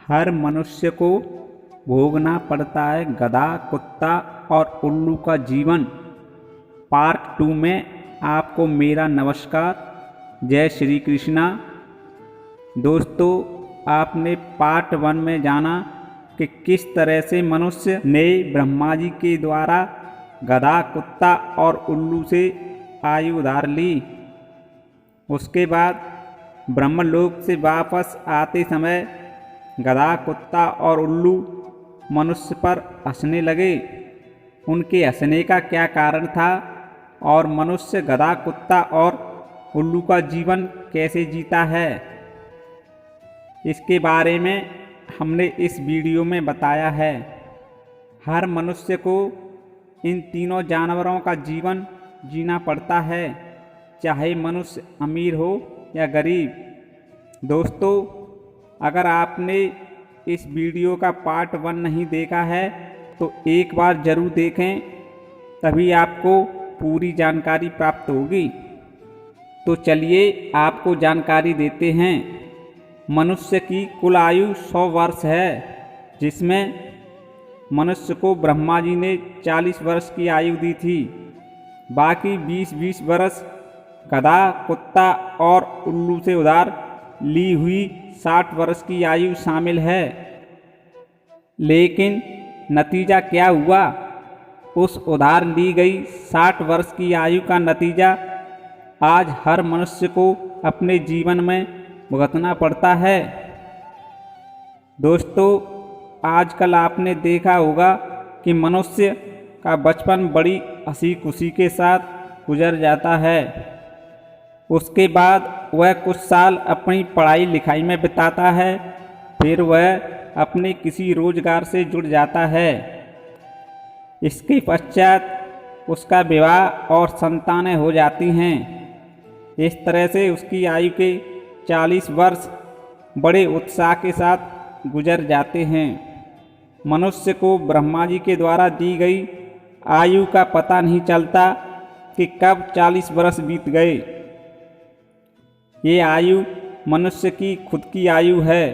हर मनुष्य को भोगना पड़ता है गधा, कुत्ता और उल्लू का जीवन। पार्ट 2 में आपको मेरा नमस्कार। जय श्री कृष्णा। दोस्तों, आपने पार्ट 1 में जाना कि किस तरह से मनुष्य ने ब्रह्मा जी के द्वारा गधा, कुत्ता और उल्लू से आयु उधार ली। उसके बाद ब्रह्मलोक से वापस आते समय गधा, कुत्ता और उल्लू मनुष्य पर हंसने लगे। उनके हंसने का क्या कारण था और मनुष्य गधा, कुत्ता और उल्लू का जीवन कैसे जीता है, इसके बारे में हमने इस वीडियो में बताया है। हर मनुष्य को इन तीनों जानवरों का जीवन जीना पड़ता है, चाहे मनुष्य अमीर हो या गरीब। दोस्तों, अगर आपने इस वीडियो का पार्ट 1 नहीं देखा है तो एक बार ज़रूर देखें, तभी आपको पूरी जानकारी प्राप्त होगी। तो चलिए आपको जानकारी देते हैं। मनुष्य की कुल आयु 100 वर्ष है, जिसमें मनुष्य को ब्रह्मा जी ने 40 वर्ष की आयु दी थी। बाकी 20-20 वर्ष गधा, कुत्ता और उल्लू से उधार ली हुई 60 वर्ष की आयु शामिल है। लेकिन नतीजा क्या हुआ? उस उधार ली गई 60 वर्ष की आयु का नतीजा आज हर मनुष्य को अपने जीवन में भुगतना पड़ता है। दोस्तों, आजकल आपने देखा होगा कि मनुष्य का बचपन बड़ी हंसी खुशी के साथ गुजर जाता है। उसके बाद वह कुछ साल अपनी पढ़ाई लिखाई में बिताता है, फिर वह अपने किसी रोजगार से जुड़ जाता है। इसके पश्चात उसका विवाह और संतानें हो जाती हैं। इस तरह से उसकी आयु के 40 वर्ष बड़े उत्साह के साथ गुजर जाते हैं। मनुष्य को ब्रह्मा जी के द्वारा दी गई आयु का पता नहीं चलता कि कब 40 वर्ष बीत गए। ये आयु मनुष्य की खुद की आयु है।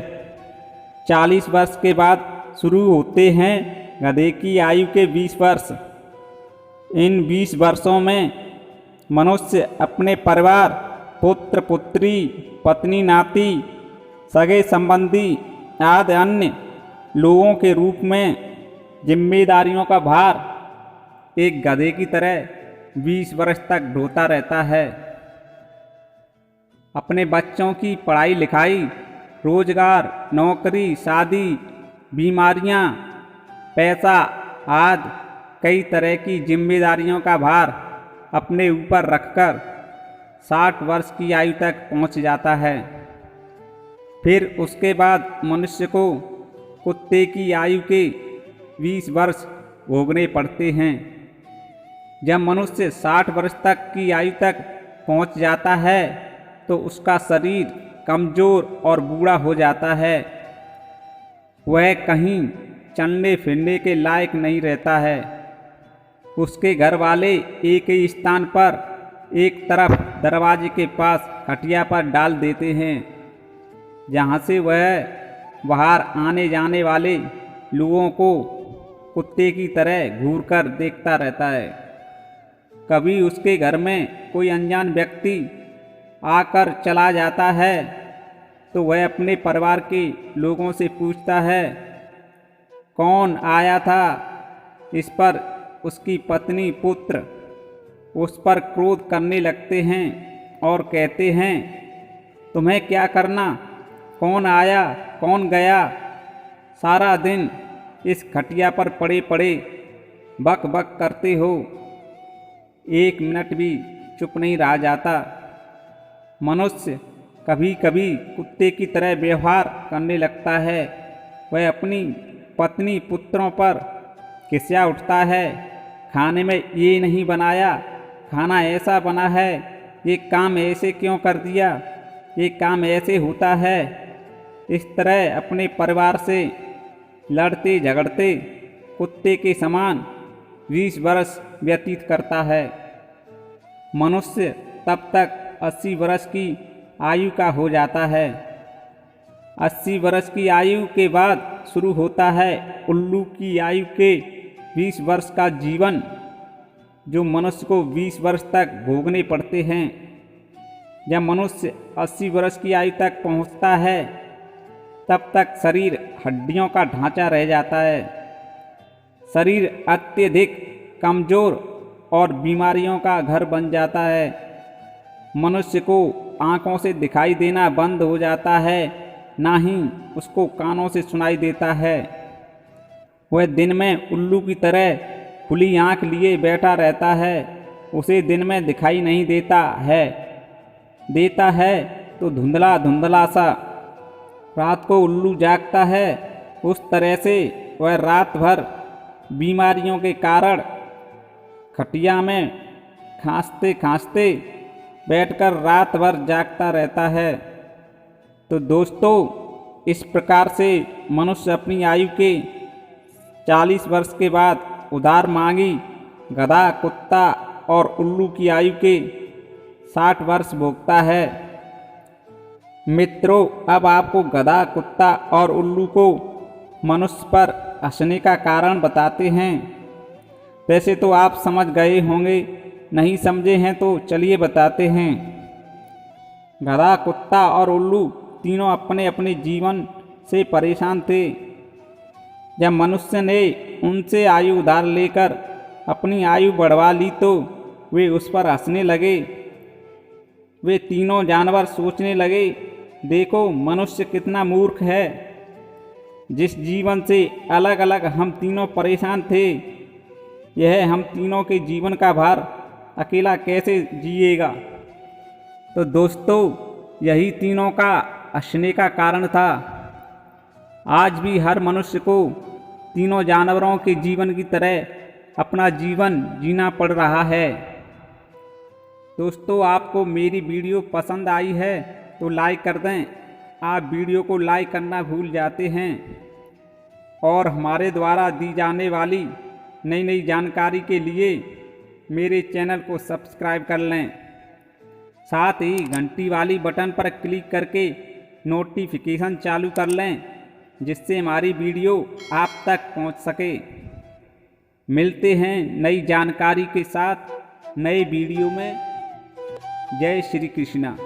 40 वर्ष के बाद शुरू होते हैं गधे की आयु के 20 वर्ष। इन 20 वर्षों में मनुष्य अपने परिवार, पुत्र पुत्री, पत्नी नाती, सगे संबंधी आदि अन्य लोगों के रूप में जिम्मेदारियों का भार एक गधे की तरह 20 वर्ष तक ढोता रहता है। अपने बच्चों की पढ़ाई लिखाई, रोजगार, नौकरी, शादी, बीमारियां, पैसा आदि कई तरह की जिम्मेदारियों का भार अपने ऊपर रखकर 60 वर्ष की आयु तक पहुंच जाता है। फिर उसके बाद मनुष्य को कुत्ते की आयु के 20 वर्ष भोगने पड़ते हैं। जब मनुष्य 60 वर्ष तक की आयु तक पहुंच जाता है तो उसका शरीर कमज़ोर और बूढ़ा हो जाता है। वह कहीं चलने फिरने के लायक नहीं रहता है। उसके घर वाले एक ही स्थान पर एक तरफ दरवाजे के पास खटिया पर डाल देते हैं, जहाँ से वह बाहर आने जाने वाले लोगों को कुत्ते की तरह घूरकर देखता रहता है। कभी उसके घर में कोई अनजान व्यक्ति आकर चला जाता है तो वह अपने परिवार के लोगों से पूछता है, कौन आया था? इस पर उसकी पत्नी, पुत्र उस पर क्रोध करने लगते हैं और कहते हैं, तुम्हें क्या करना? कौन आया, कौन गया? सारा दिन इस खटिया पर पड़े पड़े बक बक करते हो, 1 मिनट भी चुप नहीं रहा जाता। मनुष्य कभी कभी कुत्ते की तरह व्यवहार करने लगता है। वह अपनी पत्नी, पुत्रों पर खिसिया उठता है, खाने में ये नहीं बनाया, खाना ऐसा बना है, ये काम ऐसे क्यों कर दिया, ये काम ऐसे होता है। इस तरह अपने परिवार से लड़ते झगड़ते कुत्ते के समान 20 वर्ष व्यतीत करता है। मनुष्य तब तक 80 वर्ष की आयु का हो जाता है। 80 वर्ष की आयु के बाद शुरू होता है उल्लू की आयु के 20 वर्ष का जीवन, जो मनुष्य को 20 वर्ष तक भोगने पड़ते हैं। जब मनुष्य 80 वर्ष की आयु तक पहुंचता है तब तक शरीर हड्डियों का ढांचा रह जाता है। शरीर अत्यधिक कमज़ोर और बीमारियों का घर बन जाता है। मनुष्य को आँखों से दिखाई देना बंद हो जाता है, ना ही उसको कानों से सुनाई देता है। वह दिन में उल्लू की तरह खुली आँख लिए बैठा रहता है। उसे दिन में दिखाई नहीं देता है तो धुंधला धुंधला सा। रात को उल्लू जागता है, उस तरह से वह रात भर बीमारियों के कारण खटिया में खांसते खांसते बैठकर रात भर जागता रहता है। तो दोस्तों, इस प्रकार से मनुष्य अपनी आयु के 40 वर्ष के बाद उधार मांगी गधा, कुत्ता और उल्लू की आयु के 60 वर्ष भोगता है। मित्रों, अब आपको गधा, कुत्ता और उल्लू को मनुष्य पर हंसने का कारण बताते हैं। वैसे तो आप समझ गए होंगे, नहीं समझे हैं तो चलिए बताते हैं। गधा, कुत्ता और उल्लू तीनों अपने अपने जीवन से परेशान थे। जब मनुष्य ने उनसे आयु उधार लेकर अपनी आयु बढ़वा ली तो वे उस पर हंसने लगे। वे तीनों जानवर सोचने लगे, देखो मनुष्य कितना मूर्ख है। जिस जीवन से अलग अलग हम तीनों परेशान थे, यह हम तीनों के जीवन का भार अकेला कैसे जिएगा। तो दोस्तों, यही तीनों का हंसने का कारण था। आज भी हर मनुष्य को तीनों जानवरों के जीवन की तरह अपना जीवन जीना पड़ रहा है। दोस्तों, आपको मेरी वीडियो पसंद आई है तो लाइक कर दें। आप वीडियो को लाइक करना भूल जाते हैं। और हमारे द्वारा दी जाने वाली नई नई जानकारी के लिए मेरे चैनल को सब्सक्राइब कर लें। साथ ही घंटी वाली बटन पर क्लिक करके नोटिफिकेशन चालू कर लें, जिससे हमारी वीडियो आप तक पहुंच सके। मिलते हैं नई जानकारी के साथ नए वीडियो में। जय श्री कृष्णा।